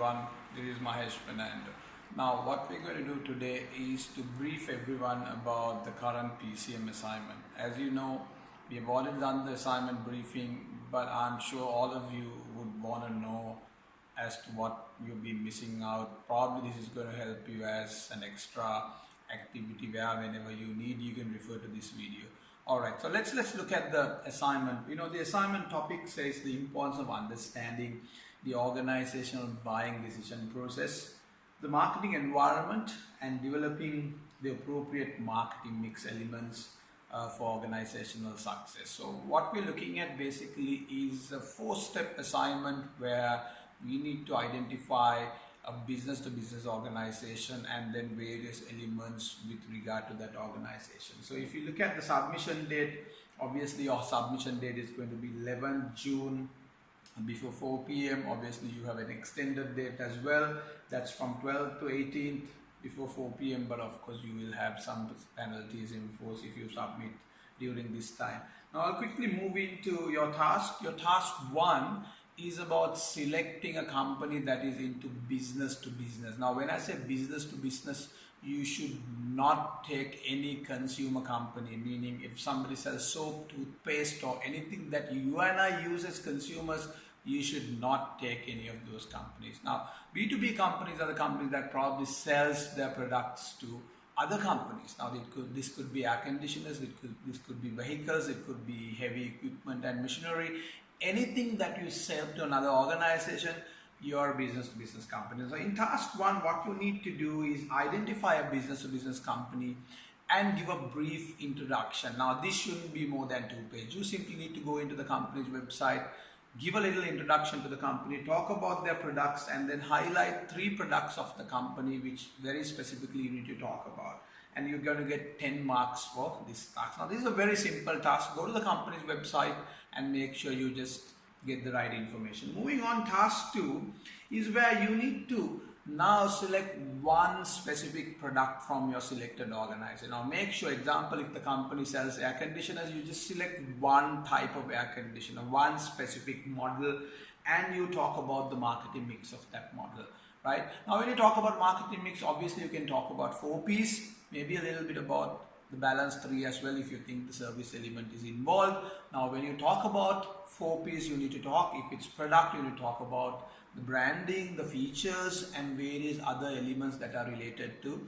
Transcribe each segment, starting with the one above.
everyone, this is Mahesh Fernando. Now what we're going to do today is to brief everyone about the current PCM assignment. As you know, we have already done the assignment briefing, but I'm sure all of you would want to know as to what you'll be missing out. Probably this is going to help you as an extra activity where whenever you need, you can refer to this video. Alright, so let's look at the assignment. The assignment topic says the importance of understanding the organizational buying decision process, the marketing environment, and developing the appropriate marketing mix elements for organizational success. So what we're looking at basically is a 4-step assignment where we need to identify a business-to-business organization and then various elements with regard to that organization. So if you look at the submission date, obviously your submission date is going to be 11 June before 4 p.m. Obviously you have an extended date as well, that's from 12th to 18th before 4 p.m. but of course you will have some penalties in force if you submit during this time. Now I'll quickly move into your task. Your task 1 is about selecting a company that is into business to business. Now when I say business to business, you should not take any consumer company, meaning if somebody sells soap, toothpaste or anything that you and I use as consumers, you should not take any of those companies. Now B2B companies are the companies that probably sells their products to other companies. Now this could be air conditioners, this could be vehicles, it could be heavy equipment and machinery. Anything that you sell to another organization, your business-to-business company. So in task 1, what you need to do is identify a business-to-business company and give a brief introduction. Now this shouldn't be more than 2 pages. You simply need to go into the company's website, give a little introduction to the company, talk about their products, and then highlight 3 products of the company which very specifically you need to talk about. And you're going to get 10 marks for this task. Now this is a very simple task. Go to the company's website and make sure you just get the right information. Moving on, task 2 is where you need to now select one specific product from your selected organization. Now make sure, example, if the company sells air conditioners, you just select one type of air conditioner, one specific model, and you talk about the marketing mix of that model. Right? Now when you talk about marketing mix, obviously you can talk about 4 P's, maybe a little bit about the balance 3 as well if you think the service element is involved. Now when you talk about 4 P's, you need to talk, if it's product, you need to talk about the branding, the features and various other elements that are related to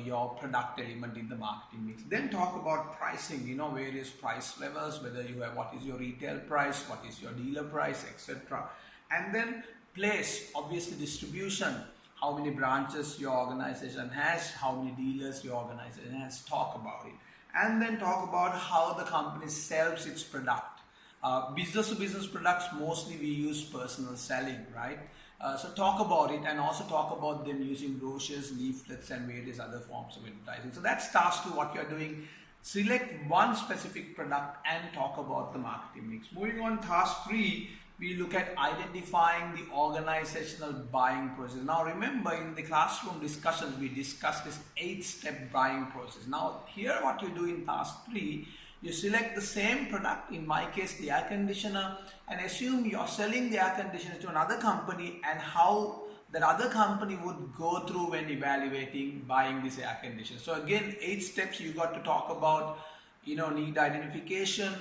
your product element in the marketing mix. Then talk about pricing, various price levels, whether you have what is your retail price, what is your dealer price, etc. And then place, obviously distribution, how many branches your organization has, how many dealers your organization has, talk about it. And then talk about how the company sells its product. Business to business products, mostly we use personal selling, right? So talk about it and also talk about them using brochures, leaflets and various other forms of advertising. So that's task 2, what you're doing. Select one specific product and talk about the marketing mix. Moving on, task 3, we look at identifying the organizational buying process. Now remember, in the classroom discussions, we discussed this 8-step buying process. Now here what you do in task 3, you select the same product, in my case the air conditioner, and assume you're selling the air conditioner to another company and how that other company would go through when evaluating buying this air conditioner. So again, 8 steps you got to talk about, need identification,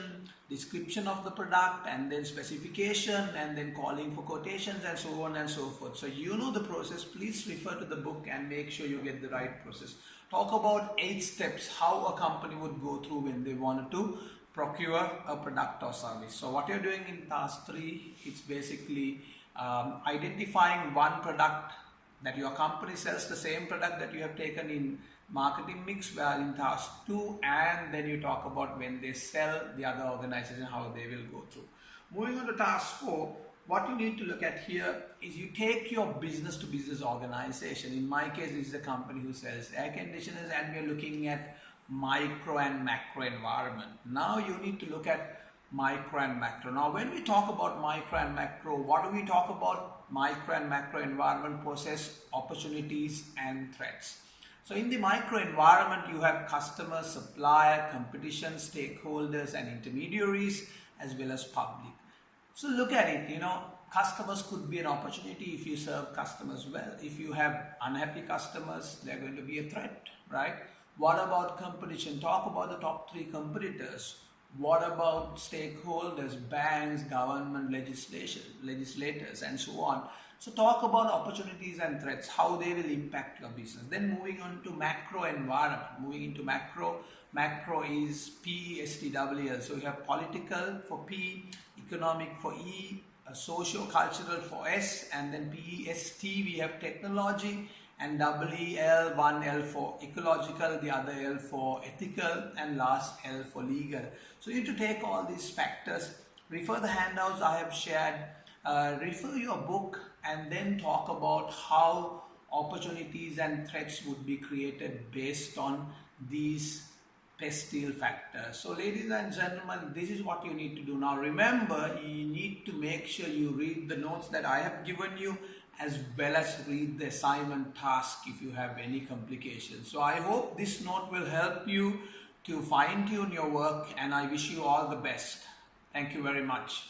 description of the product, and then specification, and then calling for quotations and so on and so forth. So you know the process. Please refer to the book and make sure you get the right process. Talk about 8 steps, how a company would go through when they wanted to procure a product or service. So what you're doing in task 3, it's basically identifying one product that your company sells, the same product that you have taken in marketing mix, where in task 2, and then you talk about when they sell the other organization, how they will go through. Moving on to task 4, what you need to look at here is you take your business to business organization. In my case, this is a company who sells air conditioners and we're looking at micro and macro environment. Now you need to look at micro and macro. Now when we talk about micro and macro, what do we talk about? Micro and macro environment, process, opportunities and threats. So in the micro environment, you have customers, supplier, competition, stakeholders and intermediaries, as well as public. So look at it, customers could be an opportunity if you serve customers well. If you have unhappy customers, they're going to be a threat, right? What about competition? Talk about the top 3 competitors. What about stakeholders, banks, government, legislators, and so on? So talk about opportunities and threats, how they will impact your business. Then moving on to macro environment. Moving into macro is PESTWL. So you have political for P, economic for E, socio-cultural for S, and then PEST we have technology, and EEL, one L for ecological, the other L for ethical, and last L for legal. So you need to take all these factors, refer the handouts I have shared, refer your book, and then talk about how opportunities and threats would be created based on these pestle factors. So ladies and gentlemen, this is what you need to do. Now remember, you need to make sure you read the notes that I have given you, as well as read the assignment task if you have any complications. So I hope this note will help you to fine-tune your work, and I wish you all the best. Thank you very much.